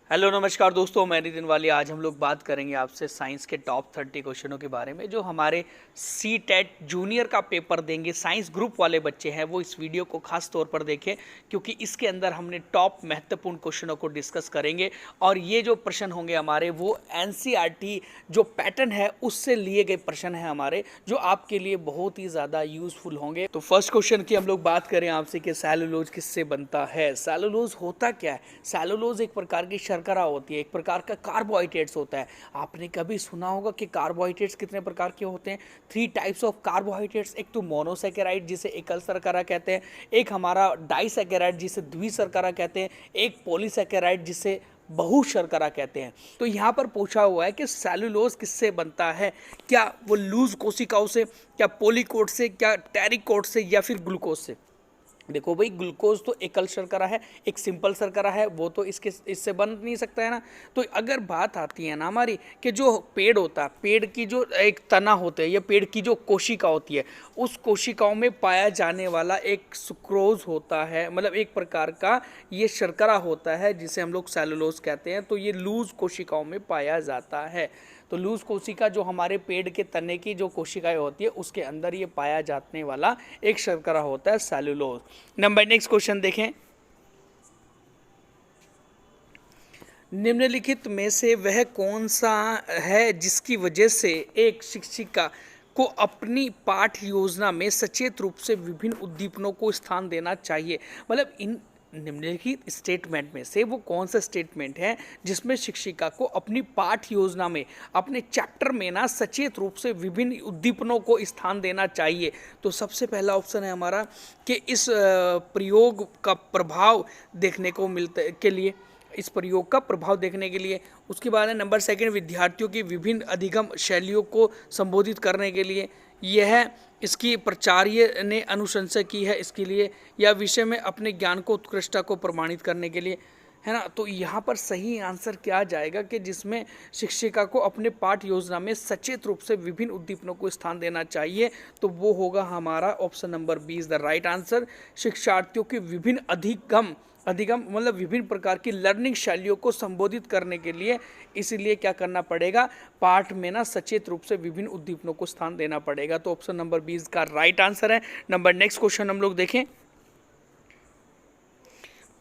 Hello नमस्कार दोस्तों, मैं नितिन वाली। आज हम लोग बात करेंगे आपसे साइंस के टॉप 30 क्वेश्चनों के बारे में। जो हमारे सी टेट जूनियर का पेपर देंगे साइंस ग्रुप वाले बच्चे हैं, वो इस वीडियो को खास तौर पर देखें, क्योंकि इसके अंदर हमने टॉप महत्वपूर्ण क्वेश्चनों को डिस्कस करेंगे। और ये जो प्रश्न होंगे हमारे, वो एनसीईआरटी जो पैटर्न है उससे लिए गए प्रश्न हैं हमारे, जो आपके लिए बहुत ही ज़्यादा यूजफुल होंगे। तो फर्स्ट क्वेश्चन की हम लोग बात करें आपसे कि सेलुलोज किससे बनता है। सेलुलोज होता क्या है? सेलुलोज एक प्रकार की शर्करा होती है, एक प्रकार का कार्बोहाइड्रेट्स होता है। आपने कभी सुना होगा कि कार्बोहाइड्रेट्स कितने प्रकार के होते हैं? 3 टाइप्स ऑफ कार्बोहाइड्रेट्स। एक तो मोनोसैकेराइड जिसे एकल शर्करा कहते हैं, एक हमारा डाइसैकेराइड जिसे द्विशर्करा कहते हैं, एक पॉलीसैकेराइड जिसे बहु शर्करा कहते हैं। तो यहाँ पर पूछा हुआ है कि सेलुलोज किससे बनता है? क्या वो लूज कोशिकाओं से, क्या पोलीकोट से, क्या टेरिकोट से, या फिर ग्लूकोज से? देखो भाई, ग्लूकोज तो एकल शर्करा है, एक सिंपल शर्करा है, वो तो इससे बन नहीं सकता है ना। तो अगर बात आती है ना हमारी कि जो पेड़ होता है, पेड़ की जो एक तना होते हैं या पेड़ की जो कोशिका होती है, उस कोशिकाओं में पाया जाने वाला एक सुक्रोज होता है, मतलब एक प्रकार का ये शर्करा होता है जिसे हम लोग सेलुलोज कहते हैं। तो ये लूज कोशिकाओं में पाया जाता है। तो लूज कोशिका जो हमारे पेड़ के तने की जो कोशिकाएं होती है, उसके अंदर ये पाया जाने वाला एक शर्करा होता है सेलुलोज। नंबर नेक्स्ट क्वेश्चन देखें। निम्नलिखित में से वह कौन सा है जिसकी वजह से एक शिक्षिका को अपनी पाठ योजना में सचेत रूप से विभिन्न उद्दीपनों को स्थान देना चाहिए? मतलब इन निम्नलिखित स्टेटमेंट में से वो कौन सा स्टेटमेंट है जिसमें शिक्षिका को अपनी पाठ योजना में, अपने चैप्टर में ना सचेत रूप से विभिन्न उद्दीपनों को स्थान देना चाहिए? तो सबसे पहला ऑप्शन है हमारा कि इस प्रयोग का प्रभाव देखने को मिलता के लिए, इस प्रयोग का प्रभाव देखने के लिए। उसके बाद है नंबर सेकंड, विद्यार्थियों की विभिन्न अधिगम शैलियों को संबोधित करने के लिए। यह इसकी प्राचार्य ने अनुशंसा की है इसके लिए, या विषय में अपने ज्ञान को उत्कृष्टता को प्रमाणित करने के लिए, है ना। तो यहाँ पर सही आंसर क्या आ जाएगा कि जिसमें शिक्षिका को अपने पाठ योजना में सचेत रूप से विभिन्न उद्दीपनों को स्थान देना चाहिए, तो वो होगा हमारा option number 20 the right answer. शिक्षार्थियों की विभिन्न अधिगम अधिगम मतलब विभिन्न प्रकार की लर्निंग शैलियों को संबोधित करने के लिए, इसीलिए क्या करना पड़ेगा, पाठ में ना सचेत रूप से विभिन्न उद्दीपनों को स्थान देना पड़ेगा। तो ऑप्शन नंबर 20 का राइट आंसर है। नंबर नेक्स्ट क्वेश्चन हम लोग देखें।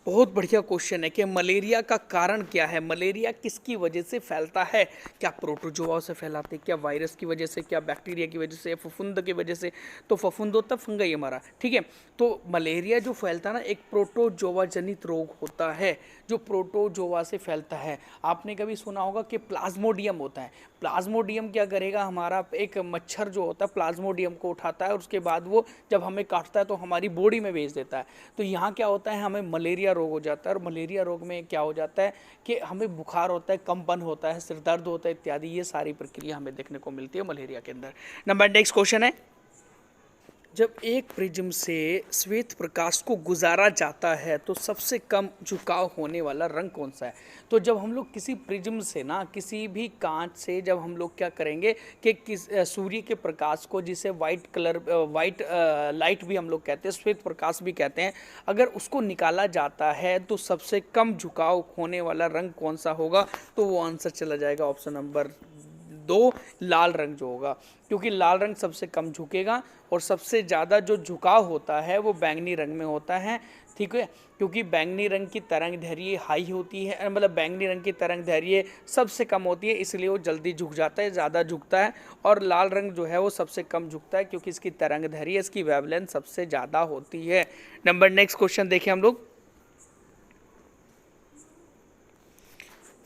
बहुत बढ़िया क्वेश्चन है कि मलेरिया का कारण क्या है? मलेरिया किसकी वजह से फैलता है? क्या प्रोटोजोआ से फैलाते, क्या वायरस की वजह से, क्या बैक्टीरिया की वजह से, फफूंद की वजह से? तो फफूंद होता फंगई हमारा, ठीक है। तो मलेरिया जो फैलता है ना, एक प्रोटोजोआ जनित रोग होता है जो प्रोटोजोआ से फैलता है। आपने कभी सुना होगा कि प्लाज्मोडियम होता है। प्लाज्मोडियम क्या करेगा, हमारा एक मच्छर जो होता है प्लाज्मोडियम को उठाता है, और उसके बाद वो जब हमें काटता है तो हमारी बॉडी में भेज देता है। तो यहाँ क्या होता है, हमें मलेरिया रोग हो जाता है। और मलेरिया रोग में क्या हो जाता है कि हमें बुखार होता है, कंपन होता है, सिर दर्द होता है इत्यादि। ये सारी प्रक्रिया हमें देखने को मिलती है मलेरिया के अंदर। नंबर नेक्स्ट क्वेश्चन है, जब एक प्रिज्म से श्वेत प्रकाश को गुजारा जाता है तो सबसे कम झुकाव होने वाला रंग कौन सा है? तो जब हम लोग किसी प्रिज्म से ना, किसी भी कांच से जब हम लोग क्या करेंगे कि सूर्य के प्रकाश को, जिसे वाइट कलर, वाइट लाइट भी हम लोग कहते हैं, श्वेत प्रकाश भी कहते हैं, अगर उसको निकाला जाता है तो सबसे कम झुकाव होने वाला रंग कौन सा होगा? तो वो आंसर चला जाएगा ऑप्शन नंबर 2, लाल रंग जो होगा, क्योंकि लाल रंग सबसे कम झुकेगा और सबसे ज़्यादा जो झुकाव होता है वो बैंगनी रंग में होता है, ठीक है। क्योंकि बैंगनी रंग की तरंग दैर्घ्य हाई होती है, मतलब बैंगनी रंग की तरंग दैर्घ्य सबसे कम होती है, इसलिए वो जल्दी झुक जाता है, ज़्यादा झुकता है। और लाल रंग जो है वो सबसे कम झुकता है, क्योंकि इसकी तरंग दैर्घ्य, इसकी वेवलेंथ सबसे ज़्यादा होती है। नंबर नेक्स्ट क्वेश्चन देखें हम लोग।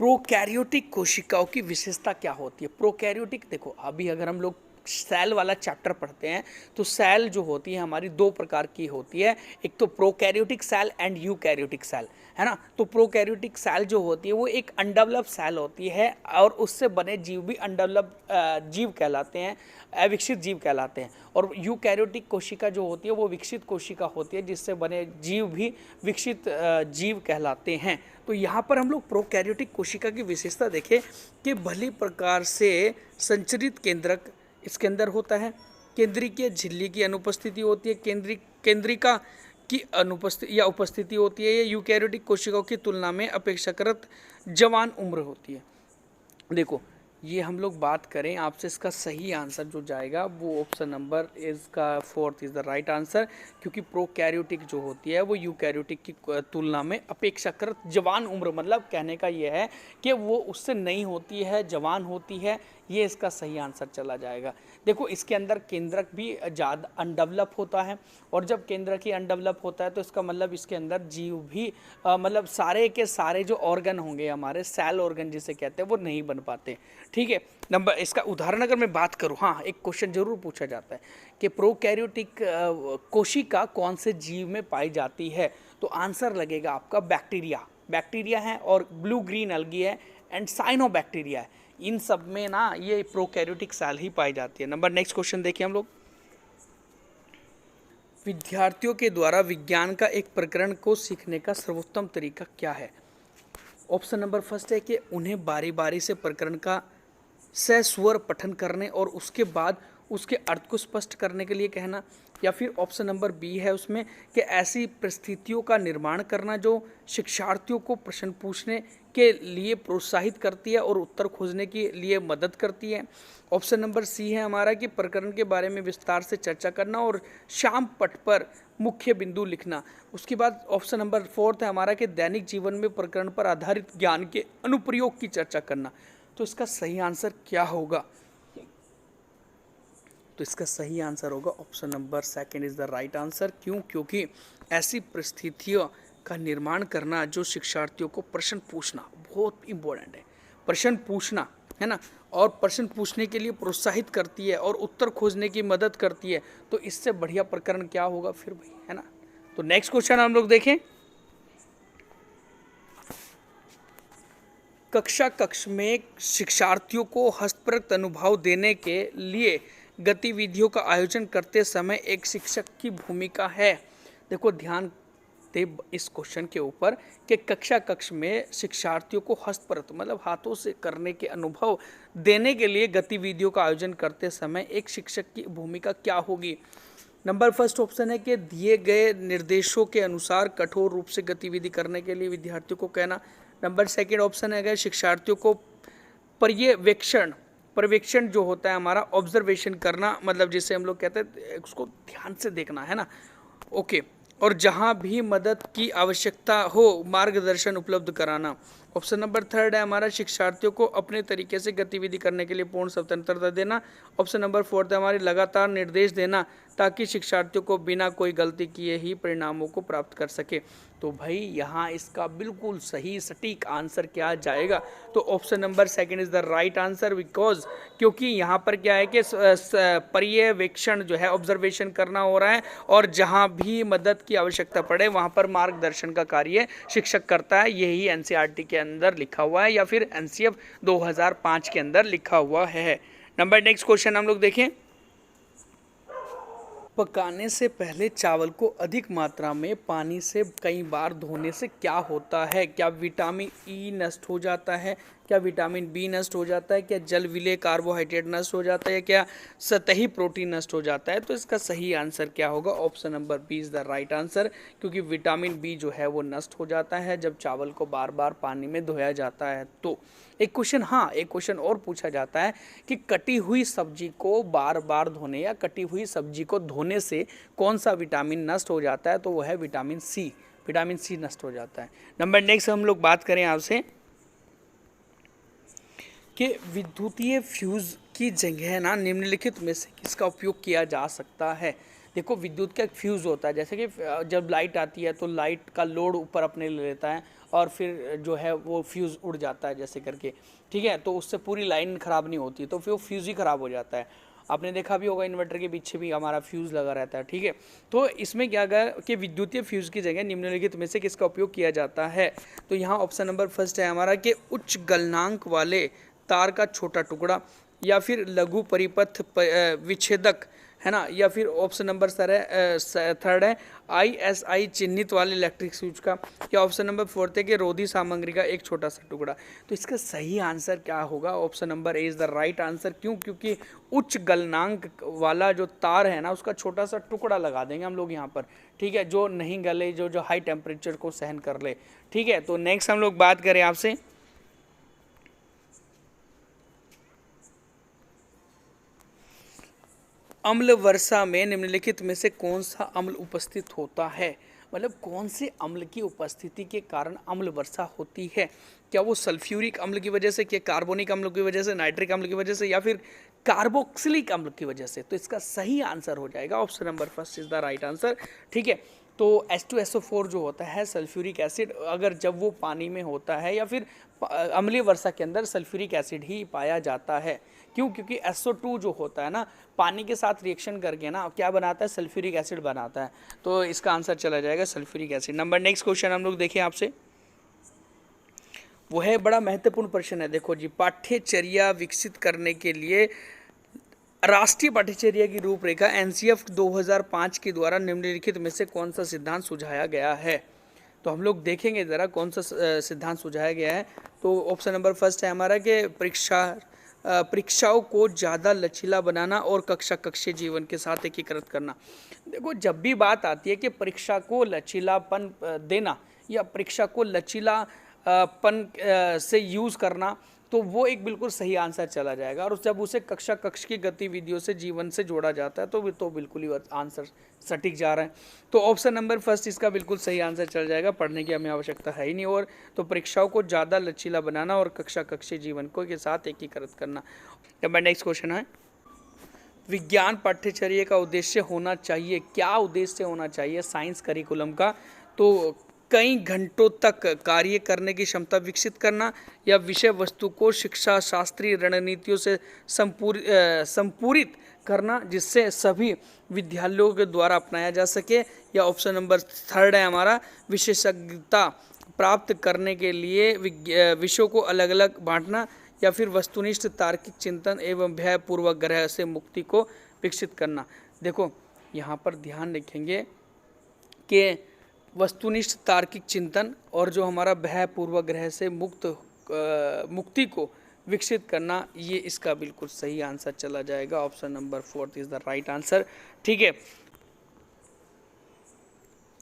प्रोकैरियोटिक कोशिकाओं की विशेषता क्या होती है? प्रोकैरियोटिक, देखो अभी अगर हम लोग सेल वाला चैप्टर पढ़ते हैं तो सेल जो होती है हमारी दो प्रकार की होती है, एक तो prokaryotic cell and eukaryotic cell, है ना। तो प्रोकैरियोटिक सेल जो होती है वो एक अनडेवलप्ड सेल होती है, और उससे बने जीव भी अनडेवलप्ड जीव कहलाते हैं, अविकसित जीव कहलाते हैं। और यूकैरियोटिक कोशिका जो होती है वो विकसित कोशिका होती है, जिससे बने जीव भी विकसित जीव कहलाते हैं। तो यहाँ पर हम लोग प्रोकैरियोटिक कोशिका की विशेषता देखें कि भली प्रकार से संचरित केंद्रक इसके अंदर होता है, केंद्रीय झिल्ली की अनुपस्थिति होती है, केंद्रिका की अनुपस्थिति या उपस्थिति होती है, ये यूकैरियोटिक कोशिकाओं की तुलना में अपेक्षाकृत जवान उम्र होती है। देखो ये हम लोग बात करें आपसे, इसका सही आंसर जो जाएगा वो ऑप्शन नंबर इसका 4 इज द राइट आंसर, क्योंकि प्रोकैरियोटिक जो होती है वो यूकैरियोटिक की तुलना में अपेक्षाकृत जवान उम्र, मतलब कहने का ये है कि वो उससे नई होती है, जवान होती है, ये इसका सही आंसर चला जाएगा। देखो इसके अंदर केंद्रक भी ज़्यादा अनडेवलप होता है, और जब केंद्रक ही अनडेवलप होता है तो इसका मतलब इसके अंदर जीव भी मतलब सारे के सारे जो ऑर्गन होंगे हमारे सेल ऑर्गन जिसे कहते हैं वो नहीं बन पाते। ठीक है, नंबर इसका उदाहरण अगर मैं बात करूँ, हाँ एक क्वेश्चन जरूर पूछा जाता है कि प्रोकैरियोटिक कोशिका कौन से जीव में पाई जाती है, तो आंसर लगेगा आपका बैक्टीरिया। बैक्टीरिया है और ब्लू ग्रीन अलगी है एंड साइनोबैक्टीरिया है, इन सब में ना ये प्रोकैरियोटिक सेल ही पाई जाती है। नंबर नेक्स्ट क्वेश्चन देखिए हम लोग, विद्यार्थियों के द्वारा विज्ञान का एक प्रकरण को सीखने का सर्वोत्तम तरीका क्या है। ऑप्शन नंबर फर्स्ट है कि उन्हें बारी बारी से प्रकरण का सस्वर पठन करने और उसके बाद उसके अर्थ को स्पष्ट करने के लिए कहना, या फिर ऑप्शन नंबर बी है उसमें कि ऐसी परिस्थितियों का निर्माण करना जो शिक्षार्थियों को प्रश्न पूछने के लिए प्रोत्साहित करती है और उत्तर खोजने के लिए मदद करती है। ऑप्शन नंबर सी है हमारा कि प्रकरण के बारे में विस्तार से चर्चा करना और शाम पट पर मुख्य बिंदु लिखना। उसके बाद ऑप्शन नंबर 4 है हमारा कि दैनिक जीवन में प्रकरण पर आधारित ज्ञान के अनुप्रयोग की चर्चा करना। तो इसका सही आंसर क्या होगा, तो इसका सही आंसर होगा option number 2 is the right answer. क्यों, क्योंकि ऐसी परिस्थितियों का निर्माण करना जो शिक्षार्थियों को प्रश्न पूछना बहुत इंपॉर्टेंट है, प्रश्न पूछना है ना, और प्रश्न पूछने के लिए प्रोत्साहित करती है और उत्तर खोजने की मदद करती है, तो इससे बढ़िया प्रकरण क्या होगा फिर भाई, है ना। तो नेक्स्ट क्वेश्चन हम लोग देखें, कक्ष में शिक्षार्थियों को हस्तप्रक अनुभव देने के लिए गतिविधियों का आयोजन करते समय एक शिक्षक की भूमिका है। देखो ध्यान दे इस क्वेश्चन के ऊपर कि कक्ष में शिक्षार्थियों को हस्तप्रक मतलब हाथों से करने के अनुभव देने के लिए गतिविधियों का आयोजन करते समय एक शिक्षक की भूमिका क्या होगी। नंबर फर्स्ट ऑप्शन है कि दिए गए निर्देशों के अनुसार कठोर रूप से गतिविधि करने के लिए विद्यार्थियों को कहना। नंबर सेकेंड ऑप्शन है शिक्षार्थियों को पर्यवेक्षण जो होता है हमारा ऑब्जर्वेशन करना, मतलब जिसे हम लोग कहते हैं उसको ध्यान से देखना, है ना। ओके, और जहां भी मदद की आवश्यकता हो मार्गदर्शन उपलब्ध कराना। ऑप्शन नंबर 3 है हमारा शिक्षार्थियों को अपने तरीके से गतिविधि करने के लिए पूर्ण स्वतंत्रता देना। ऑप्शन नंबर 4 है हमारी लगातार निर्देश देना ताकि शिक्षार्थियों को बिना कोई गलती किए ही परिणामों को प्राप्त कर सके। तो भाई यहाँ इसका बिल्कुल सही सटीक आंसर क्या जाएगा, तो option number 2 is the right answer, because क्योंकि यहाँ पर क्या है कि पर्यवेक्षण जो है ऑब्जर्वेशन करना हो रहा है, और जहाँ भी मदद की आवश्यकता पड़े वहाँ पर मार्गदर्शन का कार्य शिक्षक करता है। यही एनसीईआरटी के अंदर लिखा हुआ है या फिर एनसीएफ 2005 के अंदर लिखा हुआ है। नंबर नेक्स्ट क्वेश्चन हम लोग देखें, पकाने से पहले चावल को अधिक मात्रा में पानी से कई बार धोने से क्या होता है। क्या विटामिन ई नष्ट हो जाता है, क्या विटामिन बी नष्ट हो जाता है, क्या जल विलेय कार्बोहाइड्रेट नष्ट हो जाता है, क्या सतही प्रोटीन नष्ट हो जाता है। तो इसका सही आंसर क्या होगा, option number B is the right answer, क्योंकि विटामिन बी जो है वो नष्ट हो जाता है जब चावल को बार बार पानी में धोया जाता है। तो एक क्वेश्चन और पूछा जाता है कि कटी हुई सब्जी को बार बार धोने या कटी हुई सब्जी को धोने से कौन सा विटामिन नष्ट हो जाता है, तो वो है विटामिन सी। विटामिन सी नष्ट हो जाता है। नंबर नेक्स्ट हम लोग बात करें आपसे कि विद्युतीय फ्यूज की जगह ना निम्नलिखित में से किसका उपयोग किया जा सकता है। देखो विद्युत का एक फ्यूज़ होता है, जैसे कि जब लाइट आती है तो लाइट का लोड ऊपर अपने ले लेता है और फिर जो है वो फ्यूज़ उड़ जाता है जैसे करके, ठीक है, तो उससे पूरी लाइन ख़राब नहीं होती, तो फिर वो फ्यूज़ ही ख़राब हो जाता है। आपने देखा भी होगा इन्वर्टर के पीछे भी हमारा फ्यूज़ लगा रहता है, ठीक है। तो इसमें क्या गया कि विद्युतीय फ्यूज़ की जगह निम्नलिखित में से किसका उपयोग किया जाता है। तो यहाँ ऑप्शन नंबर फर्स्ट है हमारा कि उच्च गलनांक वाले तार का छोटा टुकड़ा, या फिर लघु परिपथ विच्छेदक है ना, या फिर ऑप्शन नंबर सर है थर्ड है ISI चिन्हित वाले इलेक्ट्रिक स्विच का, या ऑप्शन नंबर फोर्थ है कि रोधी सामग्री का एक छोटा सा टुकड़ा। तो इसका सही आंसर क्या होगा? Option number A is the right answer. क्यों? क्योंकि उच्च गलनांक वाला जो तार है ना, उसका छोटा सा टुकड़ा लगा देंगे हम लोग यहाँ पर, ठीक है, जो नहीं गले, जो जो हाई टेम्परेचर को सहन कर ले, ठीक है। तो नेक्स्ट हम लोग बात करें आपसे, अम्ल वर्षा में निम्नलिखित में से कौन सा अम्ल उपस्थित होता है? मतलब कौन से अम्ल की उपस्थिति के कारण अम्ल वर्षा होती है? क्या वो सल्फ्यूरिक अम्ल की वजह से, क्या कार्बोनिक अम्ल की वजह से, नाइट्रिक अम्ल की वजह से, या फिर कार्बोक्सिलिक अम्ल की वजह से? तो इसका सही आंसर हो जाएगा option number first is the right answer, ठीक है। तो H2SO4 जो होता है सल्फ्यूरिक एसिड, अगर जब वो पानी में होता है या फिर अम्लीय वर्षा के अंदर सल्फ्यूरिक एसिड ही पाया जाता है। क्यों? क्योंकि SO2 जो होता है ना, पानी के साथ रिएक्शन करके ना क्या बनाता है? सल्फ्यूरिक एसिड बनाता है। तो इसका आंसर चला जाएगा sulphuric acid. Number next question हम लोग देखें आपसे, वो है बड़ा महत्वपूर्ण प्रश्न है। देखो जी, पाठ्यचर्या विकसित करने के लिए राष्ट्रीय पाठ्यचर्या की रूपरेखा NCF 2005 के द्वारा निम्नलिखित में से कौन सा सिद्धांत सुझाया गया है? तो हम लोग देखेंगे ज़रा कौन सा सिद्धांत सुझाया गया है। तो ऑप्शन नंबर फर्स्ट है हमारा कि परीक्षाओं को ज़्यादा लचीला बनाना और कक्षीय जीवन के साथ एकीकृत करना। देखो, जब भी बात आती है कि परीक्षा को लचीलापन देना या परीक्षा को लचीलापन से यूज़ करना, तो वो एक बिल्कुल सही आंसर चला जाएगा। और जब उसे कक्ष की गतिविधियों से जीवन से जोड़ा जाता है तो बिल्कुल ही आंसर सटीक जा रहा है। तो ऑप्शन नंबर फर्स्ट इसका बिल्कुल सही आंसर चल जाएगा, पढ़ने की हमें आवश्यकता है ही नहीं। और तो परीक्षाओं को ज़्यादा लचीला बनाना और कक्षीय जीवन को के साथ एकीकृत करना। नंबर नेक्स्ट क्वेश्चन है, विज्ञान पाठ्यचर्या का उद्देश्य होना चाहिए, क्या उद्देश्य होना चाहिए साइंस करिकुलम का? तो कई घंटों तक कार्य करने की क्षमता विकसित करना, या विषय वस्तु को शिक्षा शास्त्रीय रणनीतियों से संपूरित करना जिससे सभी विद्यालयों के द्वारा अपनाया जा सके, या ऑप्शन नंबर थर्ड है हमारा विशेषज्ञता प्राप्त करने के लिए विषयों को अलग अलग बांटना, या फिर वस्तुनिष्ठ तार्किक चिंतन एवं भयपूर्वक ग्रह से मुक्ति को विकसित करना। देखो, यहाँ पर ध्यान रखेंगे कि वस्तुनिष्ठ तार्किक चिंतन और जो हमारा भयपूर्वक ग्रह से मुक्ति को विकसित करना, ये इसका बिल्कुल सही आंसर चला जाएगा। Option number fourth is the right answer, ठीक है।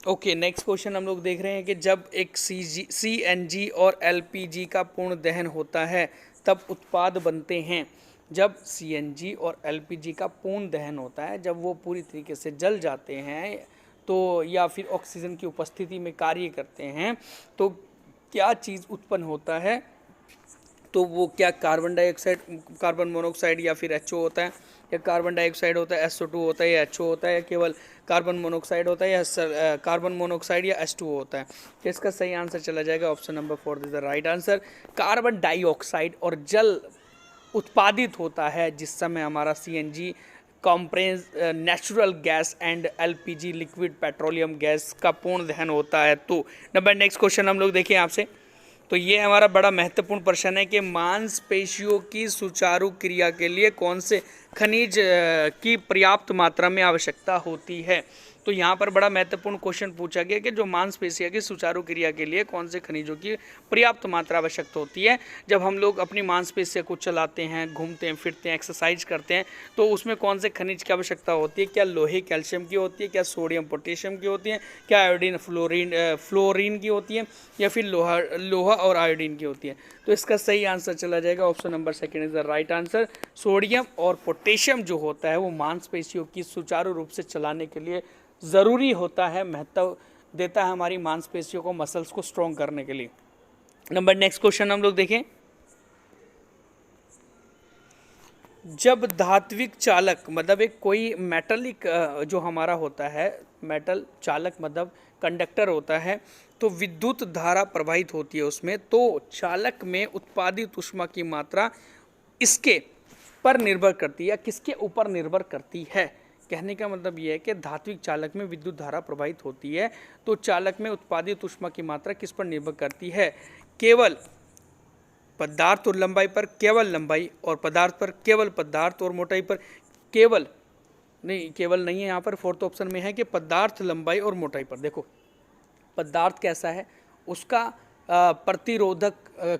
ओके, नेक्स्ट क्वेश्चन हम लोग देख रहे हैं कि जब एक CNG और LPG का पूर्ण दहन होता है तब उत्पाद बनते हैं। जब CNG और LPG का पूर्ण दहन होता है, जब वो पूरी तरीके से जल जाते हैं तो, या फिर ऑक्सीजन की उपस्थिति में कार्य करते हैं, तो क्या चीज़ उत्पन्न होता है? तो वो क्या कार्बन डाइऑक्साइड, कार्बन मोनोऑक्साइड, या फिर HO होता है, या कार्बन डाइऑक्साइड होता है, SO2 होता है, या HO होता है, या केवल कार्बन मोनोऑक्साइड होता है, या कार्बन मोनोऑक्साइड या H2O होता है? तो इसका सही आंसर चला जाएगा option number fourth is the right answer. Carbon dioxide और जल उत्पादित होता है जिस समय हमारा CNG compress natural gas and LPG liquid petroleum gas का पूर्ण दहन होता है। तो नंबर नेक्स्ट क्वेश्चन हम लोग देखें आपसे, तो ये हमारा बड़ा महत्वपूर्ण प्रश्न है कि मांसपेशियों की सुचारू क्रिया के लिए कौन से खनिज की पर्याप्त मात्रा में आवश्यकता होती है? तो यहाँ पर बड़ा महत्वपूर्ण क्वेश्चन पूछा गया कि जो मांसपेशियों की सुचारू क्रिया के लिए कौन से खनिजों की पर्याप्त मात्रा आवश्यकता होती है। जब हम लोग अपनी मांसपेशियों को चलाते हैं, घूमते हैं, फिरते हैं, एक्सरसाइज करते हैं, तो उसमें कौन से खनिज की आवश्यकता होती है? क्या लोहे कैल्शियम की होती है, क्या सोडियम पोटेशियम की होती है, क्या आयोडीन फ्लोरीन की होती है, या फिर लोहा और आयोडीन की होती है? तो इसका सही आंसर चला जाएगा option number second is the right answer. Sodium और पोटेशियम जो होता है वो मांसपेशियों की सुचारू रूप से चलाने के लिए ज़रूरी होता है, महत्व देता है हमारी मांसपेशियों को, मसल्स को स्ट्रॉन्ग करने के लिए। नंबर नेक्स्ट क्वेश्चन हम लोग देखें, जब धात्विक चालक मतलब एक कोई मेटलिक जो हमारा होता है, मेटल चालक मतलब कंडक्टर होता है, तो विद्युत धारा प्रवाहित होती है उसमें, तो चालक में उत्पादित ऊष्मा की मात्रा इसके पर निर्भर करती है या किसके ऊपर निर्भर करती है? कहने का मतलब यह है कि धात्विक चालक में विद्युत धारा प्रवाहित होती है, तो चालक में उत्पादित ऊष्मा की मात्रा किस पर निर्भर करती है? केवल पदार्थ और लंबाई पर केवल लंबाई, और पदार्थ पर केवल पदार्थ, और मोटाई पर केवल नहीं, केवल नहीं है यहाँ पर, फोर्थ ऑप्शन में है कि पदार्थ लंबाई और मोटाई पर। देखो पदार्थ कैसा है, उसका प्रतिरोधक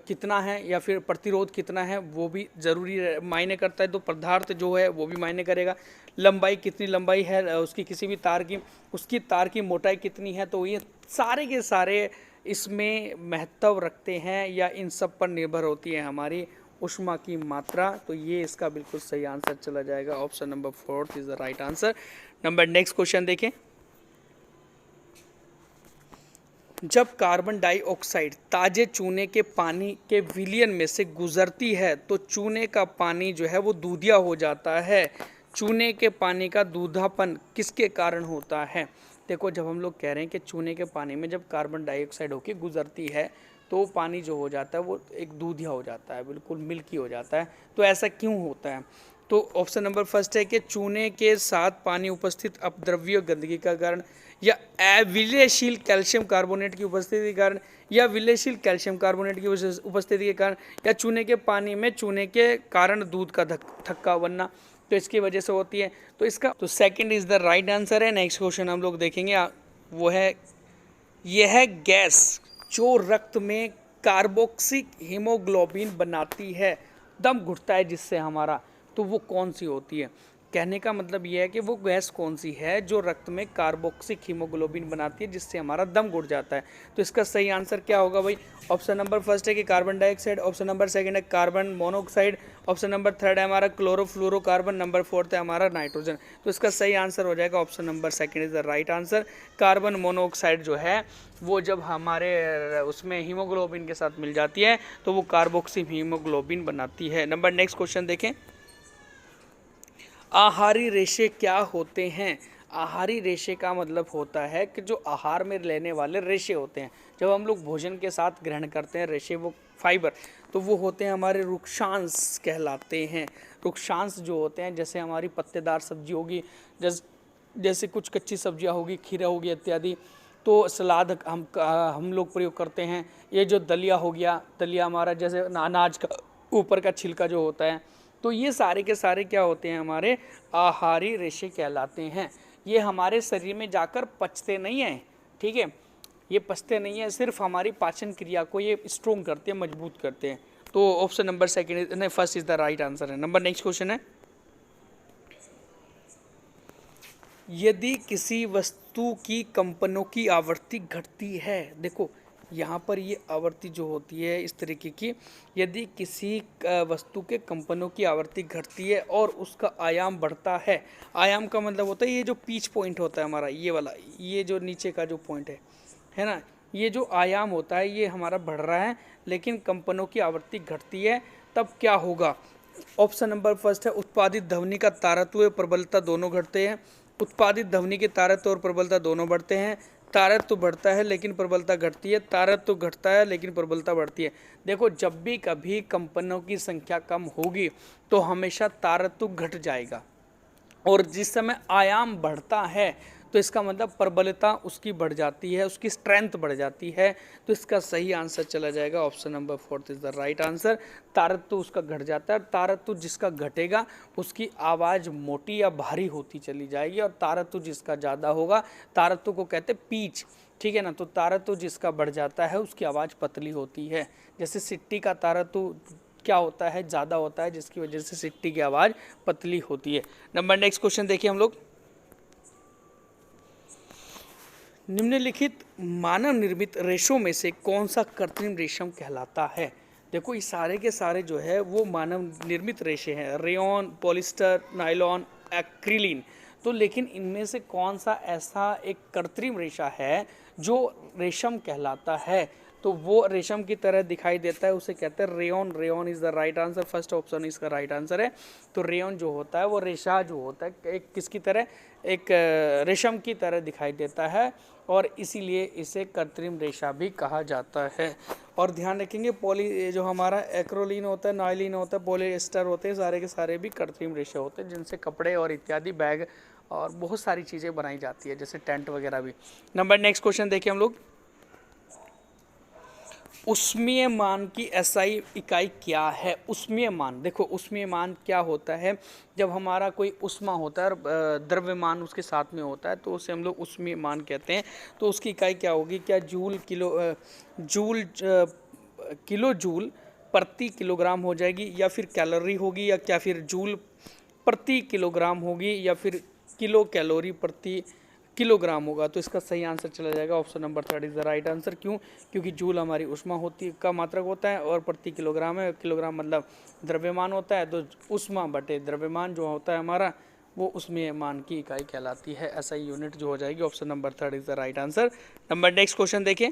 कितना है या फिर प्रतिरोध कितना है वो भी ज़रूरी मायने करता है, तो पदार्थ जो है वो भी मायने करेगा। लंबाई, कितनी लंबाई है उसकी किसी भी तार की, उसकी तार की मोटाई कितनी है, तो ये सारे के सारे इसमें महत्व रखते हैं या इन सब पर निर्भर होती है हमारी ऊष्मा की मात्रा। तो ये इसका बिल्कुल सही आंसर चला जाएगा, option number 4 is the right answer. Number next question देखें। जब कार्बन डाइऑक्साइड ताजे चूने के पानी के विलयन में से गुजरती है तो चूने का पानी जो है वो दूधिया हो जाता है। चूने के पानी का दूधापन किसके कारण होता है? देखो जब हम लोग कह रहे हैं कि चूने के पानी में जब कार्बन डाइऑक्साइड होकर गुजरती है तो पानी जो हो जाता है वो एक दूधिया हो जाता है, बिल्कुल मिल्की हो जाता है। तो ऐसा क्यों होता है? तो ऑप्शन नंबर फर्स्ट है कि चूने के साथ पानी उपस्थित अपद्रव्य गंदगी का कारण, या अविलयशील कैल्शियम कार्बोनेट की उपस्थिति के कारण, या विलयशील कैल्शियम कार्बोनेट की उपस्थिति के कारण, या चूने के पानी में चूने के कारण दूध का थक्का बनना, तो इसकी वजह से होती है। तो इसका तो second is the right answer है। नेक्स्ट क्वेश्चन हम लोग देखेंगे, वो है यह गैस जो रक्त में कार्बोक्सिक हीमोग्लोबिन बनाती है, दम घुटता है जिससे हमारा, तो वो कौन सी होती है? कहने का मतलब यह है कि वो गैस कौन सी है जो रक्त में कार्बोक्सिक हीमोग्लोबिन बनाती है जिससे हमारा दम घुट जाता है। तो इसका सही आंसर क्या होगा भाई? ऑप्शन नंबर फर्स्ट है कि carbon dioxide, option number second है carbon monoxide, option number third है हमारा क्लोरोफ्लोरोकार्बन, नंबर फोर्थ है हमारा नाइट्रोजन। तो इसका सही आंसर हो जाएगा option number second is the right answer. Carbon monoxide जो है वो जब हमारे उसमें हीमोग्लोबिन के साथ मिल जाती है तो वो कार्बोक्सिक हीमोग्लोबिन बनाती है। नंबर नेक्स्ट क्वेश्चन देखें। आहारी रेशे क्या होते हैं? आहारी रेशे का मतलब होता है कि जो आहार में लेने वाले रेशे होते हैं, जब हम लोग भोजन के साथ ग्रहण करते हैं रेशे, वो फाइबर, तो वो होते हैं हमारे रुक्षांश कहलाते हैं। रुक्षांश जो होते हैं, जैसे हमारी पत्तेदार सब्जी होगी, जैसे कुछ कच्ची सब्जियां होगी, खीरा होगी इत्यादि, तो सलाद हम लोग प्रयोग करते हैं। ये जो दलिया हो गया, दलिया हमारा जैसे अनाज का ऊपर का छिलका जो होता है, तो ये सारे के सारे क्या होते हैं? हमारे आहारी रेशे कहलाते हैं। ये हमारे शरीर में जाकर पचते नहीं हैं, ठीक है, ये पचते नहीं है, सिर्फ हमारी पाचन क्रिया को ये स्ट्रोंग करते हैं, मजबूत करते हैं। तो ऑप्शन नंबर सेकंड नहीं first is the right answer है। नंबर नेक्स्ट क्वेश्चन है, यदि किसी वस्तु की कंपनों की आवृत्ति घटती है, देखो यहाँ पर ये आवृत्ति जो होती है इस तरीके की, यदि किसी वस्तु के कंपनों की आवृत्ति घटती है और उसका आयाम बढ़ता है, आयाम का मतलब होता है ये जो पिच पॉइंट होता है हमारा, ये वाला, ये जो नीचे का जो पॉइंट है ना, ये जो आयाम होता है ये हमारा बढ़ रहा है लेकिन कंपनों की आवृत्ति घटती है, तब क्या होगा? ऑप्शन नंबर फर्स्ट है उत्पादित ध्वनि का तारत्व और प्रबलता दोनों घटते हैं। उत्पादित ध्वनि के तारत्व और प्रबलता दोनों बढ़ते हैं। तारत्व तो बढ़ता है लेकिन प्रबलता घटती है, तारत्व तो घटता है लेकिन प्रबलता बढ़ती है। देखो जब भी कभी कंपनों की संख्या कम होगी तो हमेशा तारत्व घट जाएगा, और जिस समय आयाम बढ़ता है तो इसका मतलब प्रबलता उसकी बढ़ जाती है, उसकी स्ट्रेंथ बढ़ जाती है। तो इसका सही आंसर चला जाएगा option number fourth is the right answer. तारत्व उसका घट जाता है, तारत्व जिसका घटेगा उसकी आवाज़ मोटी या भारी होती चली जाएगी, और तारत्व जिसका ज़्यादा होगा, तारत्व को कहते हैं पीच, ठीक है ना, तो तारत्व जिसका बढ़ जाता है उसकी आवाज़ पतली होती है। जैसे सिट्टी का तारत्व क्या होता है? ज़्यादा होता है, जिसकी वजह से सिट्टी की आवाज़ पतली होती है। नंबर नेक्स्ट क्वेश्चन देखिए हम लोग, निम्नलिखित मानव निर्मित रेशों में से कौन सा कृत्रिम रेशम कहलाता है? देखो ये सारे के सारे जो है वो मानव निर्मित रेशे हैं, रेयॉन, पॉलिस्टर, नायलॉन, एक्रिलिन। तो लेकिन इनमें से कौन सा ऐसा एक कृत्रिम रेशा है जो रेशम कहलाता है? तो वो रेशम की तरह दिखाई देता है, उसे कहते हैं rayon. Rayon is the right answer, first option इसका राइट आंसर है। तो रेयॉन जो होता है वो रेशा जो होता है एक किसकी तरह, एक रेशम की तरह दिखाई देता है, और इसीलिए इसे कृत्रिम रेशा भी कहा जाता है। और ध्यान रखेंगे पॉली जो हमारा एक्रोलिन होता है, नायलिन होता है, पॉलिएस्टर होते हैं, सारे के सारे भी कृत्रिम रेशे होते हैं जिनसे कपड़े और इत्यादि बैग और बहुत सारी चीज़ें बनाई जाती है, जैसे टेंट वगैरह भी। नंबर नेक्स्ट क्वेश्चन देखिए हम लोग, ऊष्मीय मान की एसआई इकाई क्या है? ऊष्मीय मान, देखो ऊष्मीय मान क्या होता है, जब हमारा कोई ऊष्मा होता है और द्रव्यमान उसके साथ में होता है तो उसे हम लोग ऊष्मीय मान कहते हैं। तो उसकी इकाई क्या होगी? क्या जूल, किलो जूल प्रति किलोग्राम हो जाएगी, या फिर कैलोरी होगी, या क्या फिर जूल प्रति किलोग्राम होगी, या फिर किलो कैलोरी प्रति किलोग्राम होगा? तो इसका सही आंसर चला जाएगा option number 3 is the right answer. क्यों? क्योंकि जूल हमारी ऊष्मा होती का मात्रक होता है और प्रति किलोग्राम है, किलोग्राम मतलब द्रव्यमान होता है, तो ऊष्मा बटे द्रव्यमान जो होता है हमारा वो उसमें मान की इकाई कहलाती है। ऐसा यूनिट जो हो जाएगी option number 3 is the right answer. Number next question देखें।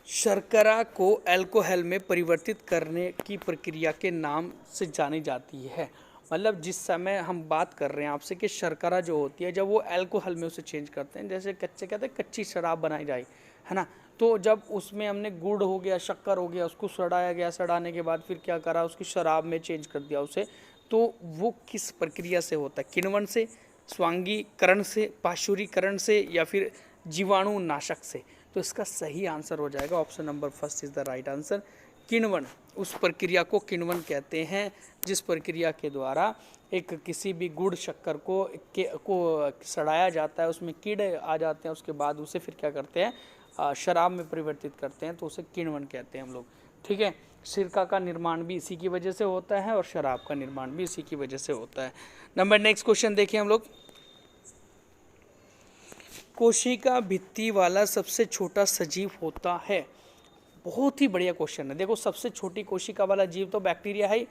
शर्करा को अल्कोहल में परिवर्तित करने की प्रक्रिया के नाम से जानी जाती है। मतलब जिस समय हम बात कर रहे हैं आपसे कि शर्करा जो होती है जब वो अल्कोहल में उसे चेंज करते हैं, जैसे कच्चे कहते हैं कच्ची शराब बनाई जाए, है ना, तो जब उसमें हमने गुड़ हो गया, शक्कर हो गया, उसको सड़ाया गया, सड़ाने के बाद फिर क्या करा, उसकी शराब में चेंज कर दिया उसे, तो वो किस प्रक्रिया से होता है? किण्वन से, स्वांगीकरण से, पाशुरीकरण से, या फिर जीवाणु नाशक से? तो इसका सही आंसर हो जाएगा option number 1 is the right answer, किण्वन। उस प्रक्रिया को किण्वन कहते हैं जिस प्रक्रिया के द्वारा एक किसी भी गुड़ शक्कर को सड़ाया जाता है, उसमें कीड़े आ जाते हैं, उसके बाद उसे फिर क्या करते हैं, शराब में परिवर्तित करते हैं, तो उसे किण्वन कहते हैं हम लोग। ठीक है, सिरका का निर्माण भी इसी की वजह से होता है और शराब का निर्माण भी इसी की वजह से होता है। नंबर नेक्स्ट क्वेश्चन देखिए हम लोग। कोशिका भित्ति वाला सबसे छोटा सजीव होता है। बहुत ही बढ़िया क्वेश्चन है। देखो सबसे छोटी कोशिका वाला जीव तो बैक्टीरिया है,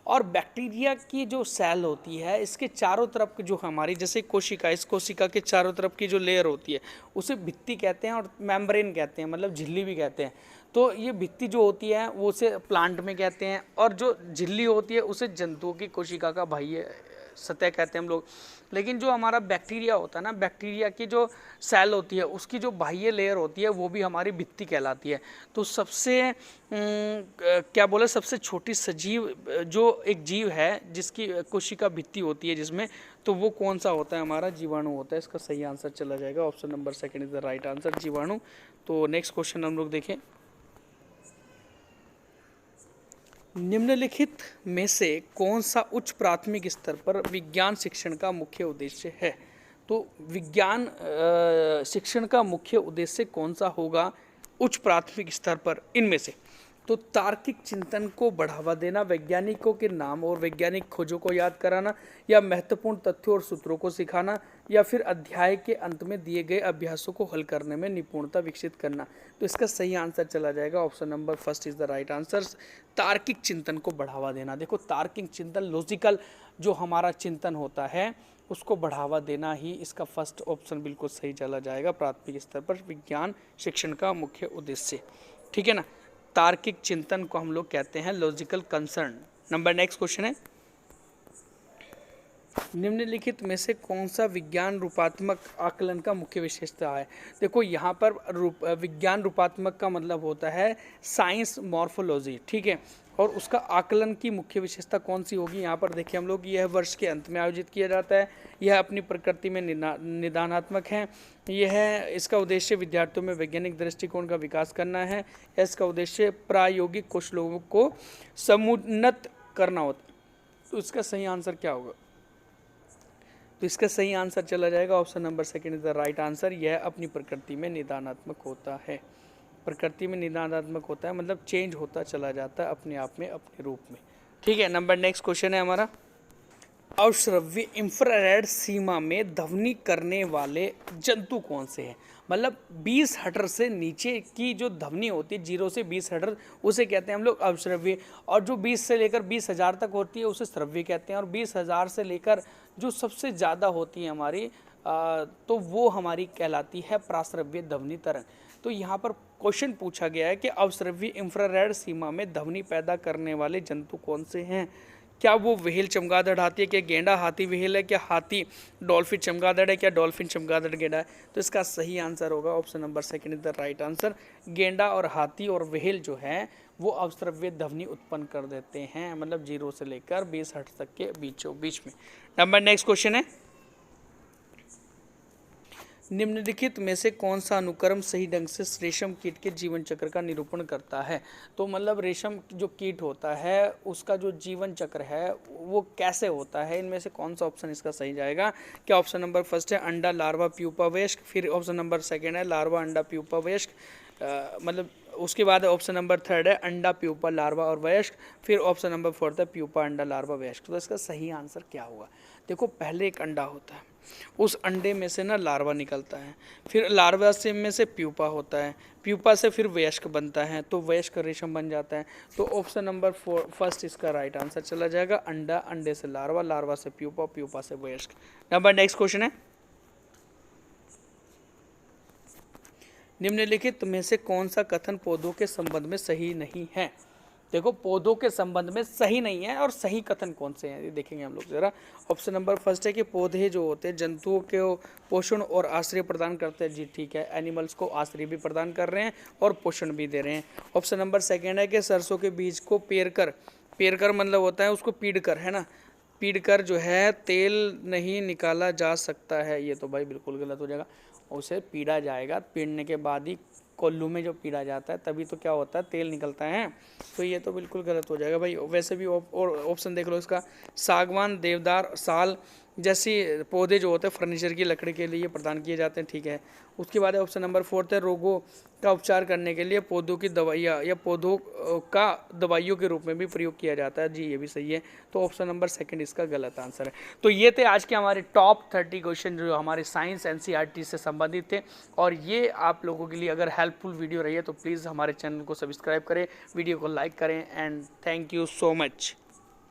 और बैक्टीरिया की जो सेल होती है इसके चारों तरफ की जो हमारी जैसे कोशिका, इस कोशिका के चारों तरफ की जो लेयर होती है उसे भित्ति कहते हैं और मेम्ब्रेन कहते हैं, मतलब झिल्ली भी कहते हैं। तो ये भित्ति जो होती है वो उसे प्लांट में कहते हैं, और जो झिल्ली होती है उसे जंतुओं की कोशिका का बाह्य सतह कहते हैं हम लोग। लेकिन जो हमारा बैक्टीरिया होता है ना, बैक्टीरिया की जो सेल होती है उसकी जो बाह्य लेयर होती है वो भी हमारी भित्ति कहलाती है। तो सबसे क्या बोले, सबसे छोटी सजीव जो एक जीव है जिसकी कोशिका भित्ति होती है जिसमें, तो वो कौन सा होता है? हमारा जीवाणु होता है। इसका सही आंसर चला जाएगा option number 2 is the right answer, जीवाणु। तो नेक्स्ट क्वेश्चन हम लोग देखें। निम्नलिखित में से कौन सा उच्च प्राथमिक स्तर पर विज्ञान शिक्षण का मुख्य उद्देश्य है? तो विज्ञान शिक्षण का मुख्य उद्देश्य कौन सा होगा उच्च प्राथमिक स्तर पर? इनमें से तो तार्किक चिंतन को बढ़ावा देना, वैज्ञानिकों के नाम और वैज्ञानिक खोजों को याद कराना, या महत्वपूर्ण तथ्यों और सूत्रों को सिखाना, या फिर अध्याय के अंत में दिए गए अभ्यासों को हल करने में निपुणता विकसित करना। तो इसका सही आंसर चला जाएगा option number 1 is the right answer, तार्किक चिंतन को बढ़ावा देना। देखो तार्किक चिंतन, लॉजिकल जो हमारा चिंतन होता है उसको बढ़ावा देना ही इसका फर्स्ट ऑप्शन बिल्कुल सही चला जाएगा प्राथमिक स्तर पर विज्ञान शिक्षण का मुख्य उद्देश्य। ठीक है ना, तार्किक चिंतन को हम लोग कहते हैं logical concern. Number next question है, निम्नलिखित में से कौन सा विज्ञान रूपात्मक आकलन का मुख्य विशेषता है? देखो यहाँ पर विज्ञान रूपात्मक का मतलब होता है साइंस मॉर्फोलॉजी, ठीक है, और उसका आकलन की मुख्य विशेषता कौन सी होगी? यहाँ पर देखिए हम लोग, यह वर्ष के अंत में आयोजित किया जाता है, यह अपनी प्रकृति में निदानात्मक है, यह इसका उद्देश्य विद्यार्थियों में वैज्ञानिक दृष्टिकोण का विकास करना है, इसका उद्देश्य प्रायोगिक कौशलों को समुन्नत करना होता है। तो इसका सही आंसर क्या होगा? तो इसका सही आंसर चला जाएगा option number 2 is the right answer, यह अपनी प्रकृति में निदानात्मक होता है। प्रकृति में निदानात्मक होता है मतलब चेंज होता चला जाता है अपने आप में, अपने रूप में। ठीक है, नंबर नेक्स्ट क्वेश्चन है हमारा, अवश्रव्य इंफ्रारेड सीमा में ध्वनि करने वाले जंतु कौन से हैं? मतलब 20 हर्ट्ज से नीचे की जो ध्वनि होती है, 0 से 20 हर्ट्ज, उसे कहते हैं हम लोग अवश्रव्य, और जो 20 से लेकर 20,000 तक होती है उसे श्रव्य कहते हैं, और 20,000 से लेकर जो सबसे ज़्यादा होती है हमारी तो वो हमारी कहलाती है प्राश्रव्य ध्वनि तरंग। तो यहाँ पर क्वेश्चन पूछा गया है कि अवश्रव्य इंफ्रारेड सीमा में ध्वनि पैदा करने वाले जंतु कौन से हैं? क्या वो व्हेल चमगादड़ हाथी है, क्या गेंडा हाथी व्हेल है, क्या हाथी डॉल्फिन चमगादड़ है, क्या डॉल्फिन चमगादड़ गेंडा है? तो इसका सही आंसर होगा option number 2 is the right answer, गेंडा और हाथी और व्हेल जो है वो अवश्रव्य ध्वनि उत्पन्न कर देते हैं, मतलब 0 से लेकर 20 हर्ट्ज तक के बीच में। नंबर नेक्स्ट क्वेश्चन है, निम्नलिखित में से कौन सा अनुक्रम सही ढंग से रेशम कीट के जीवन चक्र का निरूपण करता है? तो मतलब रेशम जो कीट होता है उसका जो जीवन चक्र है वो कैसे होता है, इनमें से कौन सा ऑप्शन इसका सही जाएगा? क्या ऑप्शन नंबर फर्स्ट है अंडा लार्वा प्यूपा वयस्क, फिर ऑप्शन नंबर सेकेंड है लार्वा अंडा प्यूपा वयस्क, मतलब उसके बाद ऑप्शन नंबर थर्ड है अंडा प्यूपा लार्वा और वयस्क, फिर ऑप्शन नंबर फोर्थ है प्यूपा अंडा लार्वा वयस्क। तो इसका सही आंसर क्या होगा? देखो पहले एक अंडा होता है, उस अंडे में से ना लार्वा निकलता है, फिर लार्वा से में से प्यूपा होता है, प्यूपा से फिर वयस्क बनता है, तो वयस्क रेशम बन जाता है। तो ऑप्शन नंबर फर्स्ट इसका राइट आंसर चला जाएगा, अंडा, अंडे से लार्वा, लार्वा से प्यूपा, प्यूपा से वयस्क। नंबर नेक्स्ट क्वेश्चन है, निम्नलिखित में से कौन सा कथन पौधों के संबंध में सही नहीं है? देखो पौधों के संबंध में सही नहीं है और सही कथन कौन से हैं ये देखेंगे हम लोग जरा। ऑप्शन नंबर फर्स्ट है कि पौधे जो होते हैं जंतुओं के पोषण और आश्रय प्रदान करते हैं। जी ठीक है, एनिमल्स को आश्रय भी प्रदान कर रहे हैं और पोषण भी दे रहे हैं। ऑप्शन नंबर सेकेंड है कि सरसों के बीज को पेर कर मतलब होता है उसको पीड़ कर, है ना, पीड़ कर जो है तेल नहीं निकाला जा सकता है। ये तो भाई बिल्कुल गलत हो जाएगा, उसे पीड़ा जाएगा, पीड़ने के बाद ही कोल्लू में जो पीड़ा जाता है तभी तो क्या होता है तेल निकलता है। तो ये तो बिल्कुल गलत हो जाएगा भाई। वैसे भी और ऑप्शन देख लो इसका, सागवान, देवदार, साल जैसी पौधे जो होते हैं फर्नीचर की लकड़ी के लिए प्रदान किए जाते हैं, ठीक है। उसके बाद ऑप्शन नंबर फोर्थ है रोगों का उपचार करने के लिए पौधों की दवाइयाँ या पौधों का दवाइयों के रूप में भी प्रयोग किया जाता है। जी ये भी सही है, तो ऑप्शन नंबर सेकंड इसका गलत आंसर है। तो ये थे आज के हमारे टॉप 30 क्वेश्चन जो हमारे साइंस एनसीईआरटी से संबंधित थे, और ये आप लोगों के लिए अगर हेल्पफुल वीडियो रही है तो प्लीज़ हमारे चैनल को सब्सक्राइब करें, वीडियो को लाइक करें, and thank you so much.